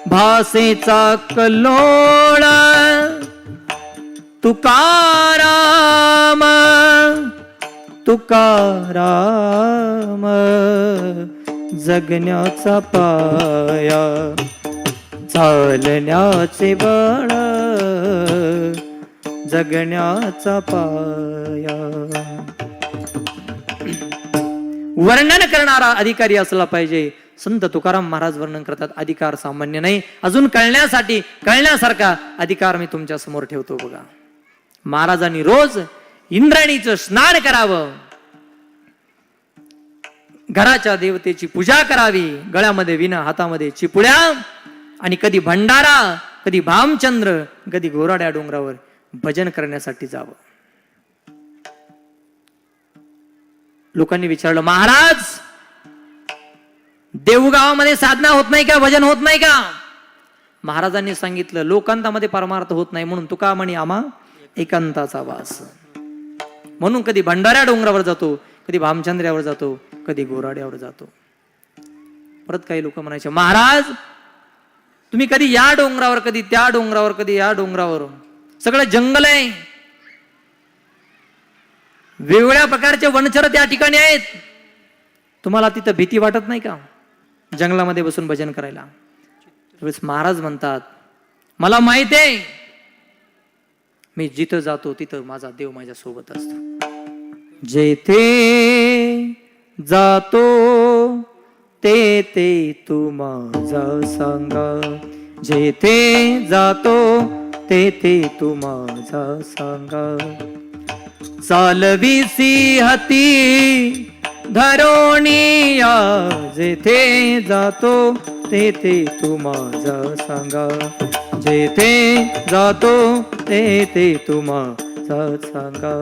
Speaker 3: भाषेचा कल्लोळ तुकाराम तुकाराम जगण्याचा पाया चालण्याचे बळ जगण्याचा पाया. वर्णन करणारा अधिकारी असला पाहिजे. संत तुकाराम महाराज वर्णन करतात अधिकार सामान्य नाही. अजून कळण्यासारखा अधिकार मी तुमच्या समोर ठेवतो बघा. महाराजांनी रोज इंद्राणीचं स्नान करावं, घराच्या देवतेची पूजा करावी, गळ्यामध्ये विणा हातामध्ये चिपुड्या, आणि कधी भंडारा, कधी भामचंद्र, कधी घोराड्या डोंगरावर भजन करण्यासाठी जावं. लोकांनी विचारलं, महाराज देऊगावामध्ये साधना होत नाही का, भजन होत नाही का? महाराजांनी सांगितलं, लोकांतामध्ये परमार्थ होत नाही म्हणून तुका म्हणे आम्हा एकांताचा वास. म्हणून कधी भंडाऱ्या डोंगरावर जातो, कधी भामचंद्र्यावर जातो, कधी घोराड्यावर जातो. परत काही लोक म्हणायचे, महाराज तुम्ही कधी या डोंगरावर, कधी त्या डोंगरावर, कधी या डोंगरावर, सगळं जंगल आहे, वेगवेगळ्या प्रकारचे वनचर त्या ठिकाणी आहेत, तुम्हाला तिथं भीती वाटत नाही का जंगलामध्ये बसून भजन करायला? त्यावेळेस महाराज म्हणतात, मला माहिती आहे मी जिथं जातो तिथं माझा देव माझ्या सोबत असतो. जेथे जातो ते ते तू माझा सांगा, जेथे जातो ते ते तू माझा सांगा. चालविसी हाती धरोणिया, जेथे जातो ते ते तू माझा सांगा, जेथे जातो ते ते तू माझा सांगा.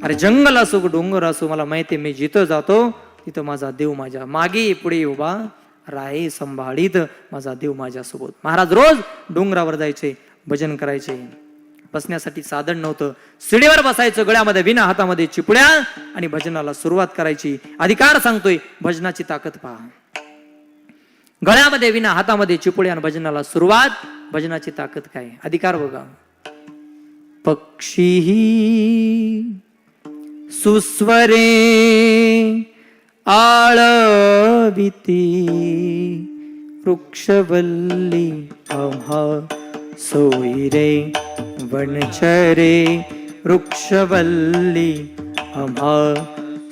Speaker 3: अरे जंगल असो डोंगर असो, मला माहिती मी जिथं जातो तिथं माझा देव माझ्या मागे पुढे उभा राहे संभाळीत, माझा देव माझ्या सोबत. महाराज रोज डोंगरावर जायचे, भजन करायचे. बसण्यासाठी साधन नव्हतं, शिडीवर बसायचं, गळ्यामध्ये विणा हातामध्ये चिपड्या, आणि भजनाला सुरुवात करायची. अधिकार सांगतोय, भजनाची ताकद पहा. गळ्यामध्ये विणा हातामध्ये चिपड्या आणि भजनाला सुरुवात. भजनाची ताकद काय, अधिकार बघा. पक्षी सुस्वरे आळविती, वृक्षवल्ली आम्हा सोयरे वनचरे, वृक्षवल्ली आम्हा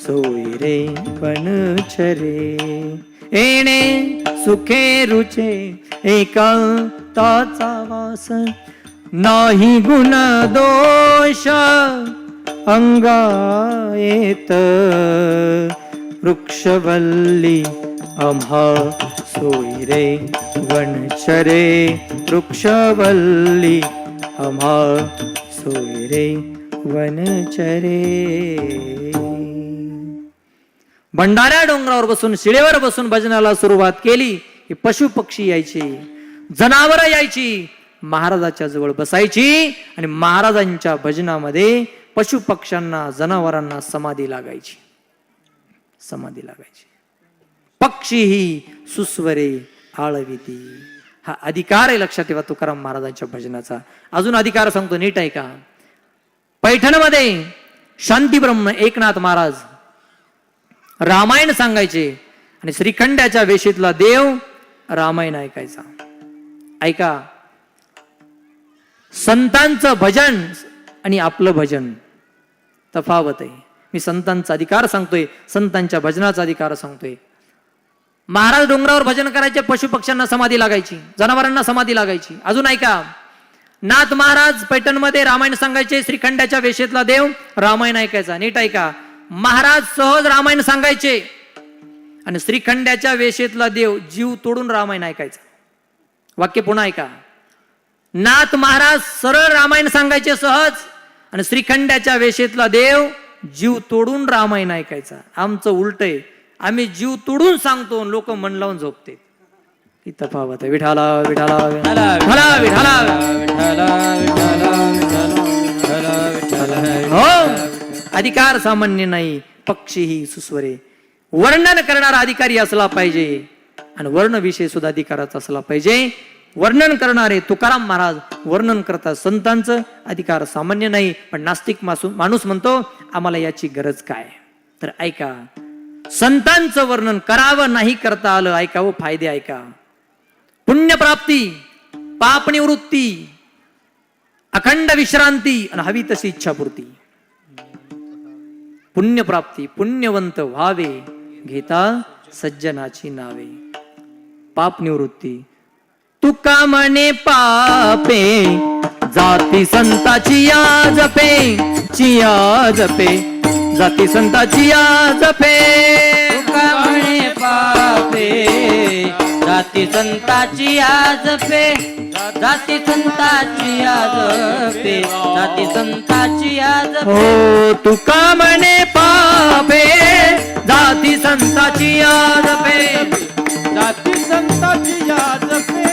Speaker 3: सोयरे वनचरे. येणे सुखे रुचे एकांताचा वास, नाही गुण दोष अंगायेत, वृक्षवल्ली आम्हा सोयरे वनचरे, वृक्षवल्ली आम्हा सोयरे वनचरे. भंडाऱ्या डोंगरावर बसून, शिळेवर बसून भजनाला सुरुवात केली की पशु पक्षी यायची, जनावर यायची, महाराजाच्या जवळ बसायची, आणि महाराजांच्या भजनामध्ये पशु पक्ष्यांना जनावरांना समाधी लागायची, समाधी लागायची. पक्षी ही सुस्वरे आळविती, हा अधिकार आहे लक्षात ठेवा तुकाराम महाराजांच्या भजनाचा. अजून अधिकार सांगतो, नीट आहे का. पैठणमध्ये शांतीब्रह्म एकनाथ महाराज रामायण सांगायचे, आणि श्रीखंड्याच्या वेशीतला देव रामायण ऐकायचा. ऐका, संतांचं भजन आणि आपलं भजन तफावत आहे. मी संतांचा अधिकार सांगतोय, संतांच्या भजनाचा अधिकार सांगतोय. महाराज डोंगरावर भजन करायचे, पशु पक्ष्यांना समाधी लागायची, जनावरांना समाधी लागायची. अजून ऐका, नाथ महाराज पैठणमध्ये रामायण सांगायचे, श्रीखंड्याच्या वेशेतला देव रामायण ऐकायचा. नीट ऐका, महाराज सहज रामायण सांगायचे, आणि श्रीखंड्याच्या वेशेतला देव जीव तोडून रामायण ऐकायचा. वाक्य पुन्हा ऐका, नाथ महाराज सरळ रामायण सांगायचे सहज, आणि श्रीखंड्याच्या वेशेतला देव जीव तोडून रामायण ऐकायचा. आमचं उलट आहे, आम्ही जीव तोडून सांगतो, लोक मन लावून झोपते. ही तफावत आहे. विठाला विठाला विठाला विठाला हो. अधिकार सामान्य नाही, पक्षी ही सुस्वरे. वर्णन करणारा अधिकारी असला पाहिजे आणि वर्ण विषय सुद्धा अधिकाराचा असला पाहिजे. वर्णन करणारे तुकाराम महाराज वर्णन करतात संतांचं, अधिकार सामान्य नाही. पण नास्तिक माणूस म्हणतो आम्हाला याची गरज काय. तर ऐका, संतांचं वर्णन करावं नाही करता आलं, ऐकावं फायदे ऐका. पुण्यप्राप्ती, पाप निवृत्ती, अखंड विश्रांती आणि हवी तशी इच्छापूर्ती. पुण्यप्राप्ती, पुण्यवंत व्हावे घेता सज्जनाची नावे. पाप निवृत्ती, तुका म्हणे पापे जाती संताची या जपे, चिया जपे जाती संताची या जपे.
Speaker 2: तुका म्हणे पापे जाती संताची आज पे, जाती संताची आज पे, जाती संताची आज पे.
Speaker 3: हो तुका म्हणे पापे जाती संताची या जपे,
Speaker 5: जाती संताची याद पे,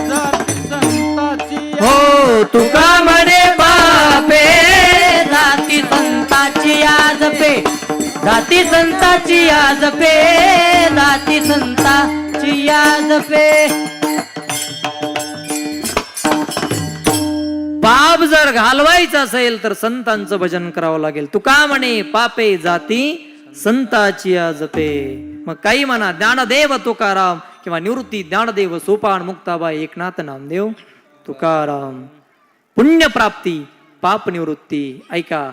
Speaker 5: जाती संताची
Speaker 3: हो तुका म्हणे पापे
Speaker 2: जाती संताची आज पे, जाती संताची आज पे, जाती संताची आज पे.
Speaker 3: पाप जर घालवायचं असेल तर संतांचं भजन करावं लागेल. तुका म्हणे पापे जाती संताची जपे. मग काही म्हणा ज्ञानदेव तुकाराम किंवा निवृत्ती ज्ञानदेव सोपान मुक्ताबाई एकनाथ नामदेव तुकाराम. पुण्यप्राप्ती, पाप निवृत्ती. ऐका,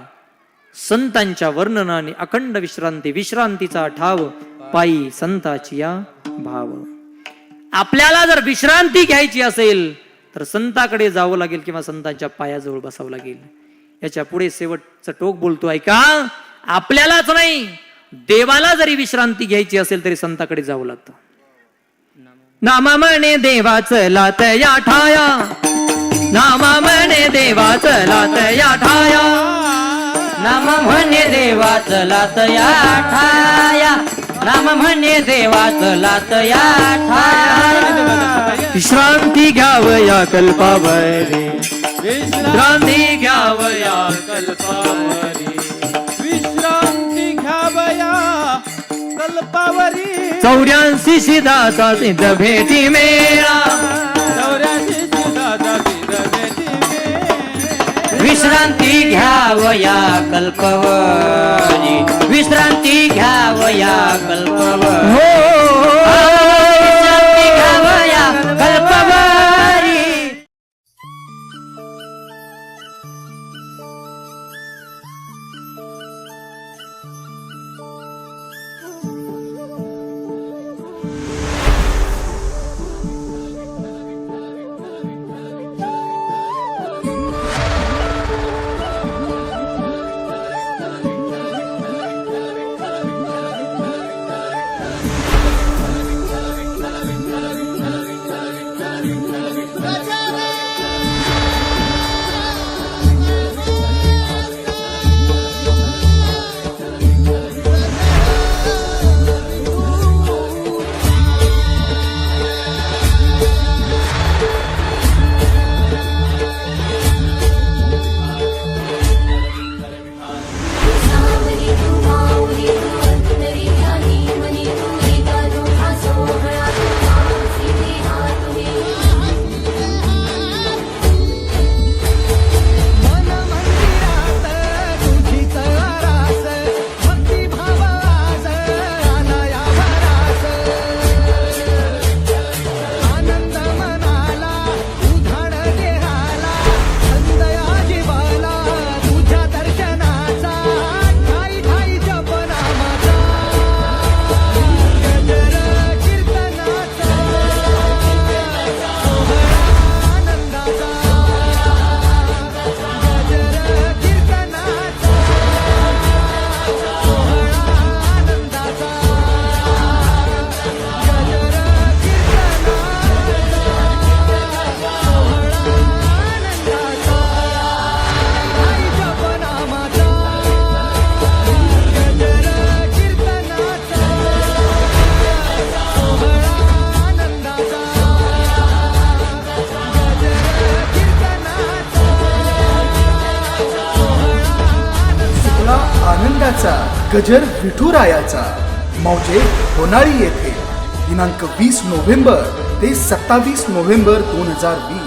Speaker 3: संतांच्या वर्णनाने अखंड विश्रांती, विश्रांतीचा ठाव पायी संताची या भाव. आपल्याला जर विश्रांती घ्यायची असेल तर संताकडे जावं लागेल किंवा संतांच्या पायाजवळ बसावं लागेल. याच्या पुढे शेवटचं टोक बोलतो ऐका. आपल्यालाच नाही, देवाला जरी विश्रांती घ्यायची असेल तरी संताकडे जावं लागतं. नामा म्हणे देवाचं लात या ठाया, नामा म्हणे देवाचं लात या ठाया,
Speaker 2: नाम म्हणे देवाचं लात या ठाया, नाम म्हणे देवाचं लात या ठाया.
Speaker 3: विश्रांती घ्यावया कल्पावरी, विश्रांती घ्यावया
Speaker 5: कल्पावरी, विश्रांती घ्यावया कल्पावरी.
Speaker 3: 84 शिदाचा सिद्ध भेटी मेळा,
Speaker 5: 84 शिदाचा सिद्ध भेटी मेळा.
Speaker 2: विश्रांती घ्यावया कल्पवरी, विश्रांती घ्यावया कल्पवरी. विश्रांती घ्यावया कल्पवरी.
Speaker 1: विठ्ठलाचा गजर विठुरायाचा मौजे होनाळी येथे दिनांक 20 नोव्हेंबर ते 27 नोव्हेंबर 2020